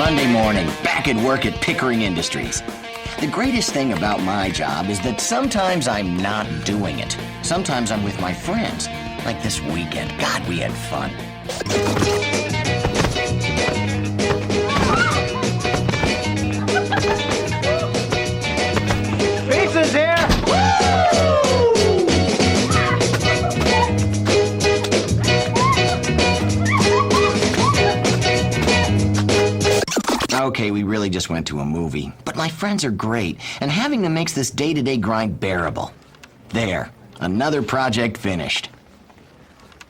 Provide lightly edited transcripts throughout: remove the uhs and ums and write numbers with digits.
Monday morning, back at work at Pickering Industries. The greatest thing about my job is that sometimes I'm not doing it. Sometimes I'm with my friends. Like this weekend. God, we had fun. Pizza's here! Okay, we really just went to a movie. But my friends are great, and having them makes this day-to-day grind bearable. There, another project finished.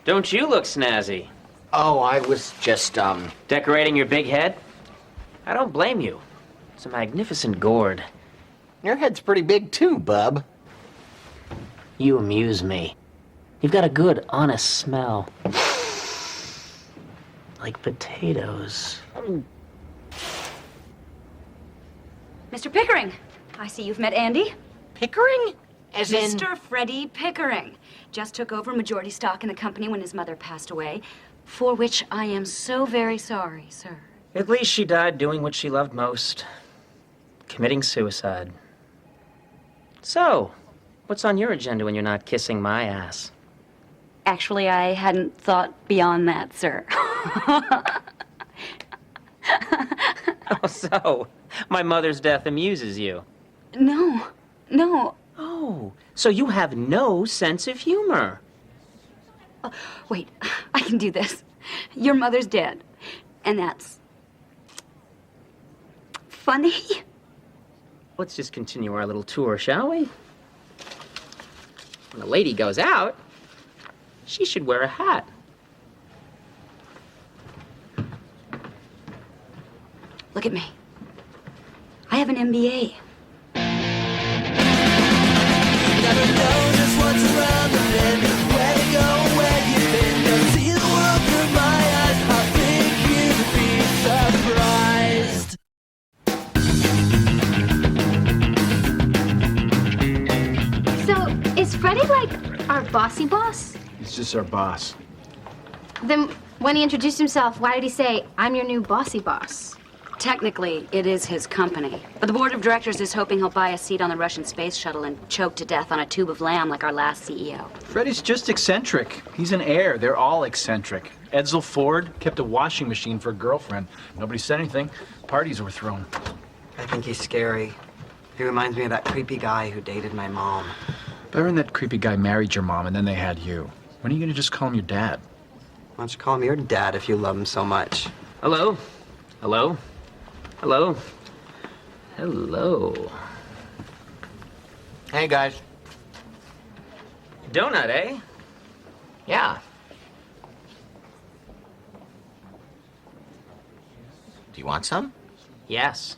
Don't you look snazzy? Oh, I was just, Decorating your big head? I don't blame you. It's a magnificent gourd. Your head's pretty big too, bub. You amuse me. You've got a good, honest smell. Like potatoes. Mr. Pickering, I see you've met Andy. Pickering? As in... Mr. Freddie Pickering. Just took over majority stock in the company when his mother passed away, for which I am so very sorry, sir. At least she died doing what she loved most. Committing suicide. So, what's on your agenda when you're not kissing my ass? Actually, I hadn't thought beyond that, sir. Oh, so, my mother's death amuses you? No. Oh, so you have no sense of humor. Wait, I can do this. Your mother's dead, and that's funny. Let's just continue our little tour, shall we? When a lady goes out, she should wear a hat. Look at me. I have an MBA. Never know just what's around the bend. Where to go, where you've been. Don't see the world through my eyes. I think you'd be surprised. So, is Freddie like our bossy boss? He's just our boss. Then, when he introduced himself, why did he say, "I'm your new bossy boss"? Technically, it is his company. But the board of directors is hoping he'll buy a seat on the Russian space shuttle and choke to death on a tube of lamb like our last CEO. Freddie's just eccentric. He's an heir. They're all eccentric. Edsel Ford kept a washing machine for a girlfriend. Nobody said anything. Parties were thrown. I think he's scary. He reminds me of that creepy guy who dated my mom. Better than that creepy guy married your mom and then they had you. When are you gonna just call him your dad? Why don't you call him your dad if you love him so much? Hello? Hello? Hello? Hello? Hey, guys. Donut, eh? Yeah. Do you want some? Yes.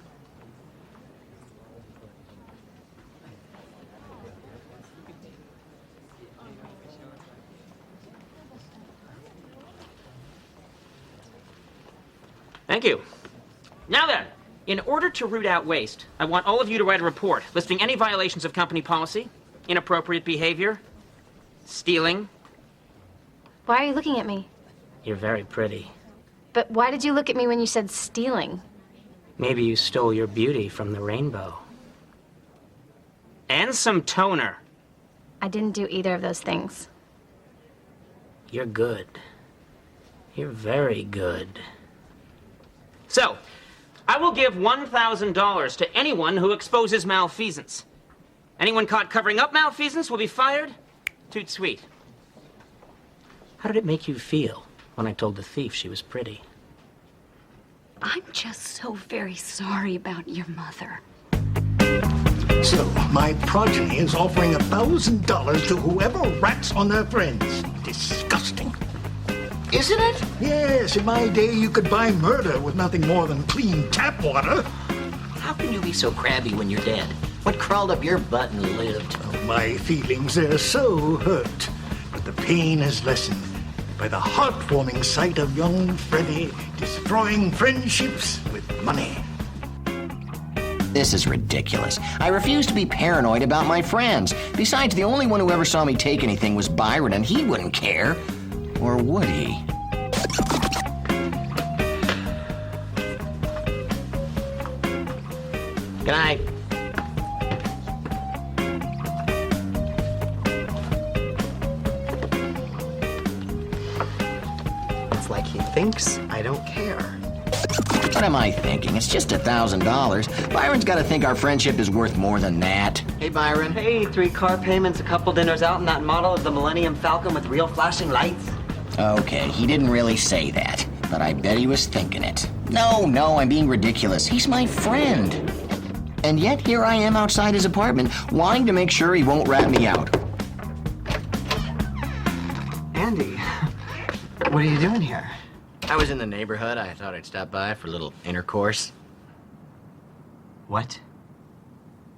Thank you. Now then, in order to root out waste, I want all of you to write a report listing any violations of company policy, inappropriate behavior, stealing. Why are you looking at me? You're very pretty. But why did you look at me when you said stealing? Maybe you stole your beauty from the rainbow. And some toner. I didn't do either of those things. You're good. You're very good. So, I will give $1,000 to anyone who exposes malfeasance. Anyone caught covering up malfeasance will be fired. Toot sweet. How did it make you feel when I told the thief she was pretty? I'm just so very sorry about your mother. So, my progeny is offering $1,000 to whoever rats on their friends. Disgusting. Isn't it? Yes, in my day you could buy murder with nothing more than clean tap water. How can you be so crabby when you're dead? What crawled up your butt and lived? Oh, my feelings are so hurt, but the pain has lessened by the heartwarming sight of young Freddie destroying friendships with money. This is ridiculous. I refuse to be paranoid about my friends. Besides, the only one who ever saw me take anything was Byron, and he wouldn't care. Or would he? Good night. It's like he thinks I don't care. What am I thinking? It's just $1,000. Byron's got to think our friendship is worth more than that. Hey, Byron. Hey, 3 car payments, a couple dinners out, and that model of the Millennium Falcon with real flashing lights. Okay, he didn't really say that, but I bet he was thinking it. No, I'm being ridiculous. He's my friend. And yet, here I am outside his apartment, wanting to make sure he won't rat me out. Andy, what are you doing here? I was in the neighborhood. I thought I'd stop by for a little intercourse. What?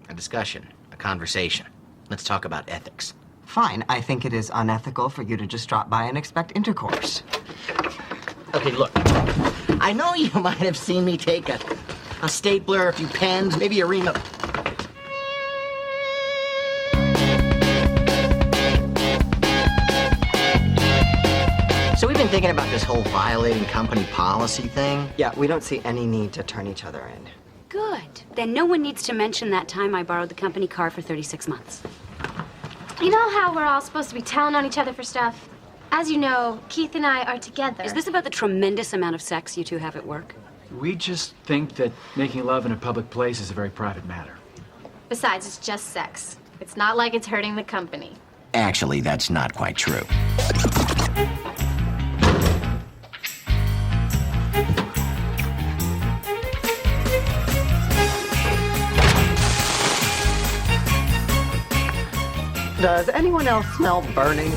A discussion, a conversation. Let's talk about ethics. Fine, I think it is unethical for you to just drop by and expect intercourse. Okay, look. I know you might have seen me take a stapler, a few pens, maybe a ream of... So we've been thinking about this whole violating company policy thing. Yeah, we don't see any need to turn each other in. Good. Then no one needs to mention that time I borrowed the company car for 36 months. You know how we're all supposed to be telling on each other for stuff? As you know, Keith and I are together. Is this about the tremendous amount of sex you two have at work? We just think that making love in a public place is a very private matter. Besides, it's just sex. It's not like it's hurting the company. Actually, that's not quite true. Does anyone else smell burning?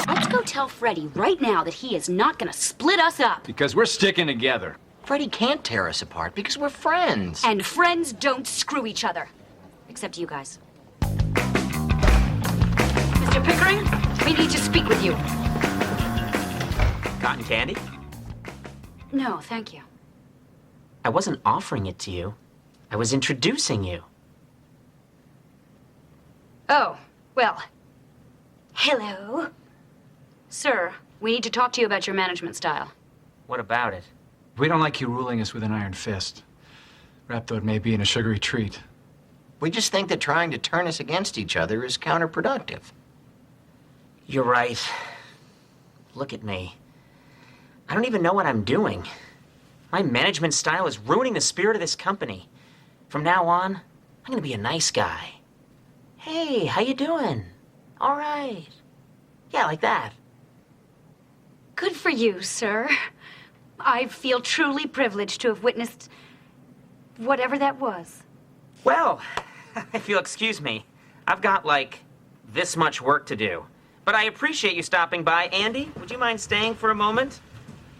Let's go tell Freddie right now that he is not gonna split us up. Because we're sticking together. Freddie can't tear us apart because we're friends. And friends don't screw each other. Except you guys. Mr. Pickering, we need to speak with you. Cotton candy? No, thank you. I wasn't offering it to you. I was introducing you. Oh, well. Hello. Sir, we need to talk to you about your management style. What about it? We don't like you ruling us with an iron fist. Wrapped though it may be in a sugary treat. We just think that trying to turn us against each other is counterproductive. You're right. Look at me. I don't even know what I'm doing. My management style is ruining the spirit of this company. From now on, I'm gonna be a nice guy. Hey, how you doing? All right. Yeah, like that. Good for you, sir. I feel truly privileged to have witnessed whatever that was. Well, if you'll excuse me, I've got, like, this much work to do. But I appreciate you stopping by. Andy, would you mind staying for a moment?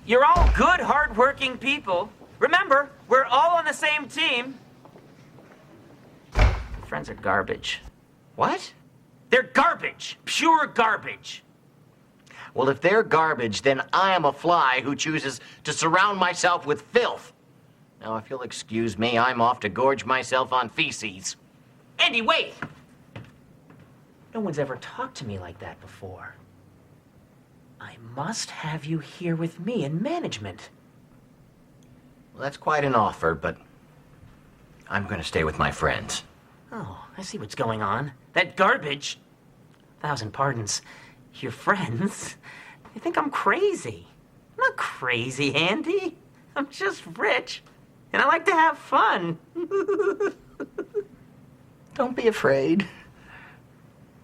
You're all good, hard-working people. Remember, we're all on the same team. Your friends are garbage. What? They're garbage. Pure garbage. Well, if they're garbage, then I am a fly who chooses to surround myself with filth. Now, if you'll excuse me, I'm off to gorge myself on feces. Andy, wait! No one's ever talked to me like that before. I must have you here with me in management. Well, that's quite an offer, but I'm going to stay with my friends. Oh, I see what's going on. That garbage. 1,000 pardons. Your friends? They think I'm crazy. I'm not crazy, Andy. I'm just rich. And I like to have fun. Don't be afraid.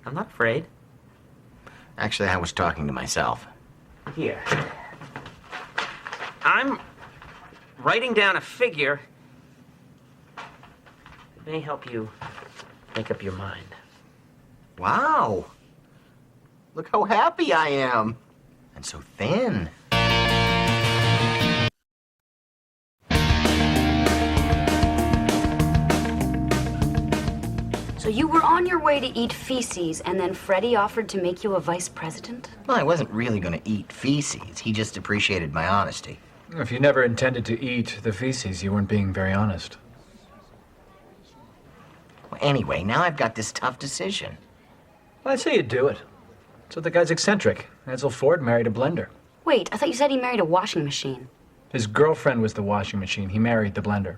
I'm not afraid. Actually, I was talking to myself. Here. I'm writing down a figure that may help you make up your mind. Wow. Look how happy I am. And so thin. So you were on your way to eat feces, and then Freddie offered to make you a vice president? Well, I wasn't really going to eat feces. He just appreciated my honesty. If you never intended to eat the feces, you weren't being very honest. Well, anyway, now I've got this tough decision. Well, I'd say you do it. So the guy's eccentric. Edsel Ford married a blender. Wait, I thought you said he married a washing machine. His girlfriend was the washing machine. He married the blender.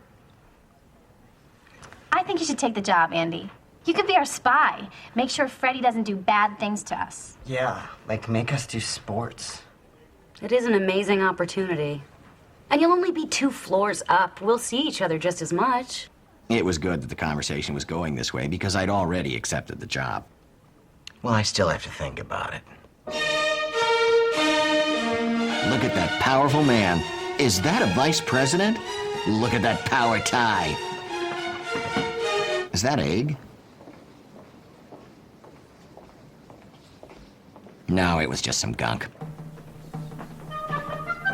think you should take the job, Andy. You could be our spy. Make sure Freddie doesn't do bad things to us. Yeah, like make us do sports. It is an amazing opportunity. And you'll only be 2 floors up. We'll see each other just as much. It was good that the conversation was going this way because I'd already accepted the job. Well, I still have to think about it. Look at that powerful man. Is that a vice president? Look at that power tie. Is that egg? No, it was just some gunk.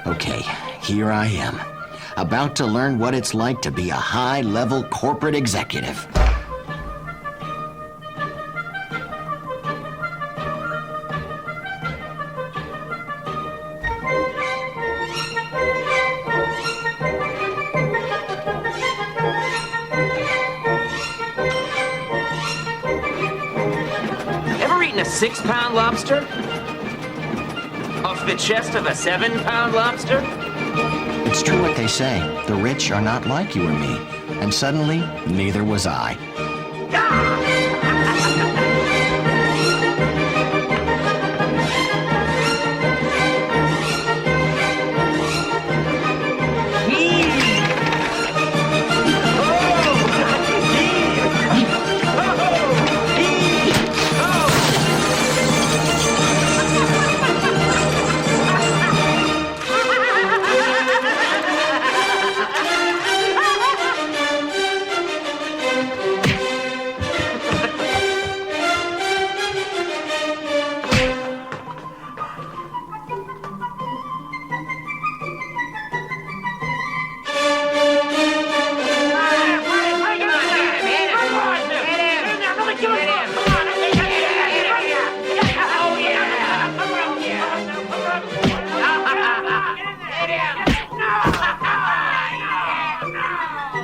Okay, here I am, about to learn what it's like to be a high-level corporate executive. Ever eaten a 6-pound lobster? Off the chest of a 7-pound lobster? It's true what they say. The rich are not like you or me. And suddenly, neither was I.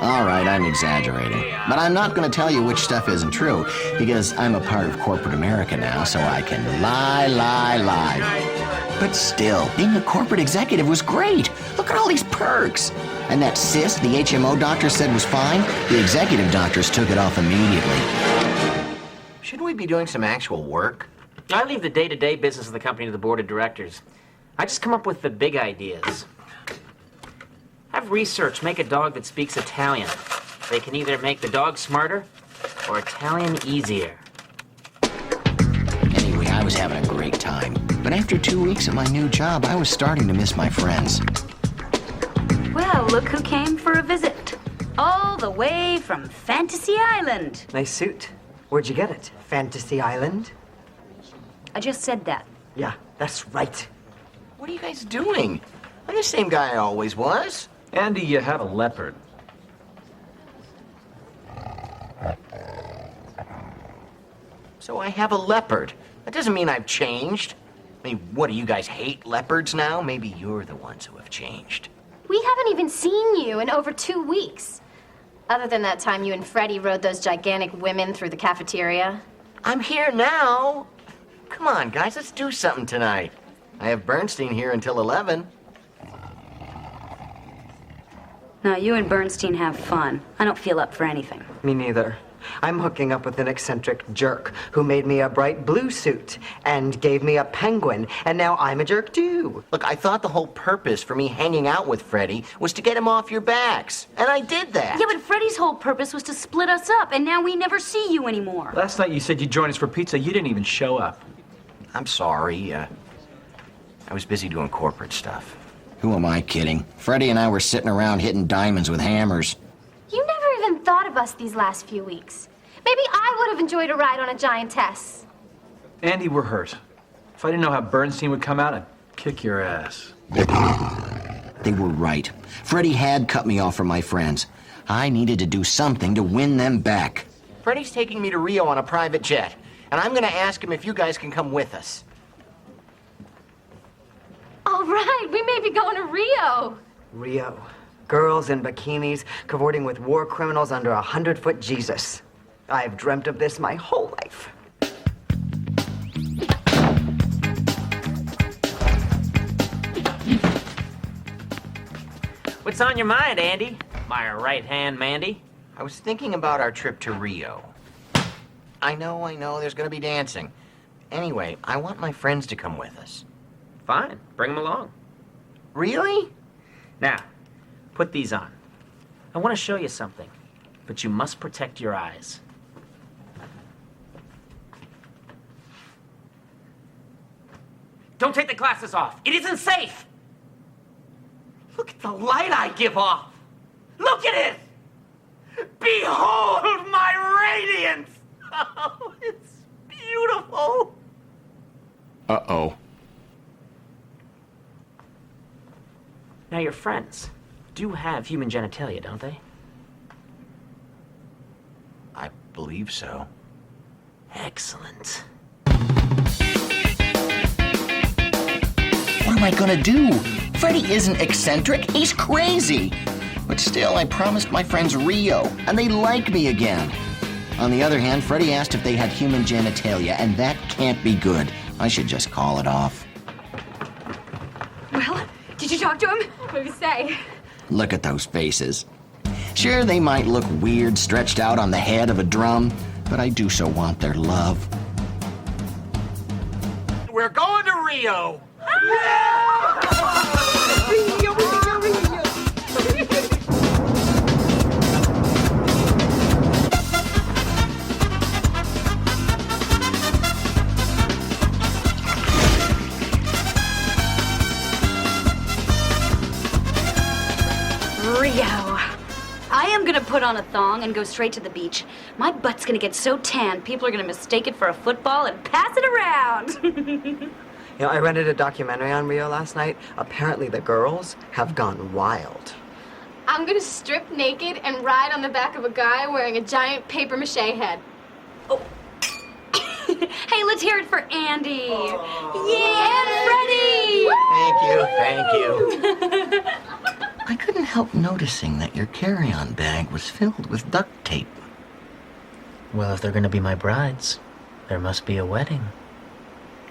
All right, I'm exaggerating. But I'm not going to tell you which stuff isn't true, because I'm a part of corporate America now, so I can lie. But still, being a corporate executive was great. Look at all these perks. And that cyst the HMO doctor said was fine, the executive doctors took it off immediately. Shouldn't we be doing some actual work? I leave the day-to-day business of the company to the board of directors. I just come up with the big ideas. Have research make a dog that speaks Italian. They can either make the dog smarter or Italian easier. Anyway, I was having a great time. But after 2 weeks at my new job, I was starting to miss my friends. Well, look who came for a visit. All the way from Fantasy Island. Nice suit. Where'd you get it? Fantasy Island? I just said that. Yeah, that's right. What are you guys doing? I'm the same guy I always was. Andy, you have a leopard. So I have a leopard. That doesn't mean I've changed. I mean, what, do you guys hate leopards now? Maybe you're the ones who have changed. We haven't even seen you in over 2 weeks. Other than that time you and Freddie rode those gigantic women through the cafeteria. I'm here now. Come on, guys, let's do something tonight. I have Bernstein here until 11. Now, you and Bernstein have fun. I don't feel up for anything. Me neither. I'm hooking up with an eccentric jerk who made me a bright blue suit and gave me a penguin, and now I'm a jerk too. Look, I thought the whole purpose for me hanging out with Freddie was to get him off your backs, and I did that. Yeah, but Freddie's whole purpose was to split us up, and now we never see you anymore. Last night you said you'd join us for pizza. You didn't even show up. I'm sorry. I was busy doing corporate stuff. Who am I kidding? Freddie and I were sitting around hitting diamonds with hammers. You never even thought of us these last few weeks. Maybe I would have enjoyed a ride on a giantess. Andy, we're hurt. If I didn't know how Bernstein would come out, I'd kick your ass. They were right. Freddie had cut me off from my friends. I needed to do something to win them back. Freddie's taking me to Rio on a private jet, and I'm gonna ask him if you guys can come with us. All right, we may be going to Rio. Rio. Girls in bikinis cavorting with war criminals under a 100-foot Jesus. I've dreamt of this my whole life. What's on your mind, Andy? My right hand, Mandy. I was thinking about our trip to Rio. I know, there's gonna be dancing. Anyway, I want my friends to come with us. Fine, bring them along. Really? Now, put these on. I want to show you something, but you must protect your eyes. Don't take the glasses off. It isn't safe. Look at the light I give off. Look at it. Behold my radiance. Oh, it's beautiful. Uh-oh. Now, your friends do have human genitalia, don't they? I believe so. Excellent. What am I gonna do? Freddy isn't eccentric, he's crazy. But still, I promised my friends Rio, and they like me again. On the other hand, Freddy asked if they had human genitalia, and that can't be good. I should just call it off. Well, did you talk to him? What did he say? Look at those faces. Sure, they might look weird stretched out on the head of a drum, but I do so want their love. We're going to Rio! Rio. I am gonna put on a thong and go straight to the beach. My butt's gonna get so tan, people are gonna mistake it for a football and pass it around. You know, I rented a documentary on Rio last night. Apparently the girls have gone wild. I'm gonna strip naked and ride on the back of a guy wearing a giant paper mache head. Hey, let's hear it for Andy. Yeah, and Freddie. Thank you. I couldn't help noticing that your carry-on bag was filled with duct tape. Well, if they're gonna be my brides, there must be a wedding.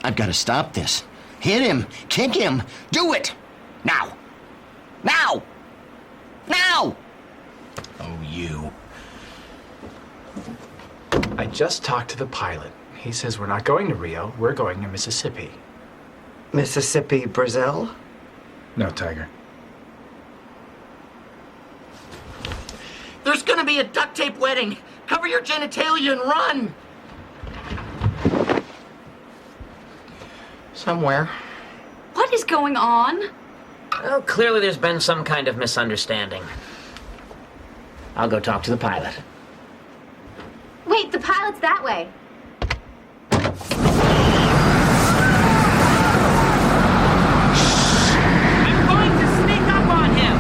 I've got to stop this. Hit him! Kick him! Do it! Now! Now! Now! Oh, you. I just talked to the pilot. He says we're not going to Rio, we're going to Mississippi. Mississippi, Brazil? No, Tiger. There's gonna be a duct tape wedding. Cover your genitalia and run. Somewhere. What is going on? Well, clearly there's been some kind of misunderstanding. I'll go talk to the pilot. Wait, the pilot's that way. I'm going to sneak up on him!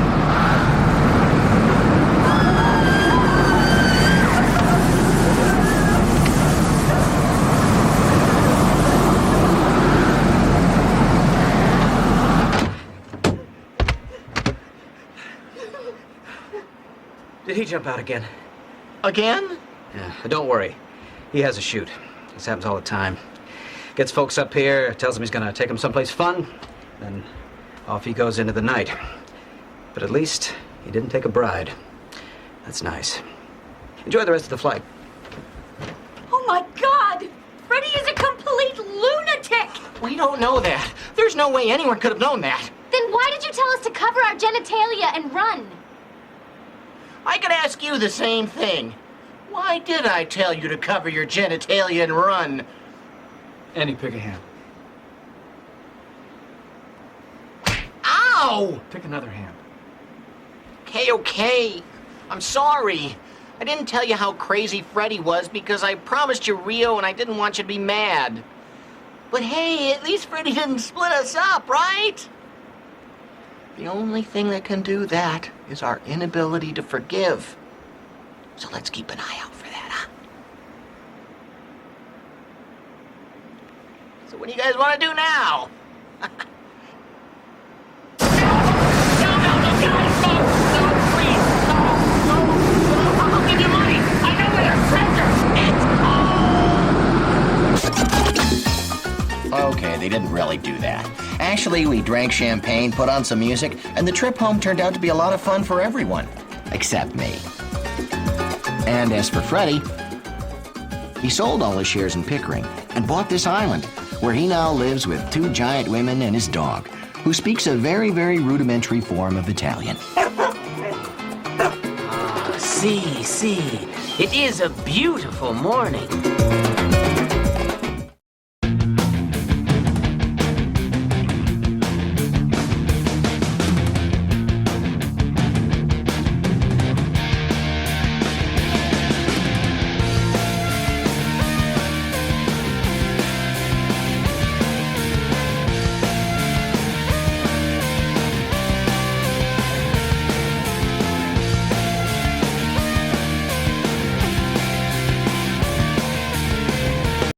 Did he jump out again? Again? Yeah, but don't worry. He has a shoot. This happens all the time. Gets folks up here, tells them he's gonna take them someplace fun, then off he goes into the night. But at least he didn't take a bride. That's nice. Enjoy the rest of the flight. Oh my God! Freddie is a complete lunatic! We don't know that. There's no way anyone could have known that. Then why did you tell us to cover our genitalia and run? I could ask you the same thing. Why did I tell you to cover your genitalia and run? Andy, pick a hand. Ow! Pick another hand. Okay. I'm sorry. I didn't tell you how crazy Freddy was because I promised you Rio and I didn't want you to be mad. But hey, at least Freddy didn't split us up, right? The only thing that can do that is our inability to forgive. So let's keep an eye out for that, huh? So what do you guys want to do now? I'll give you money! I know where there's treasure! Okay, they didn't really do that. Actually, we drank champagne, put on some music, and the trip home turned out to be a lot of fun for everyone. Except me. And as for Freddie, he sold all his shares in Pickering and bought this island, where he now lives with 2 giant women and his dog, who speaks a very, very rudimentary form of Italian. See, it is a beautiful morning.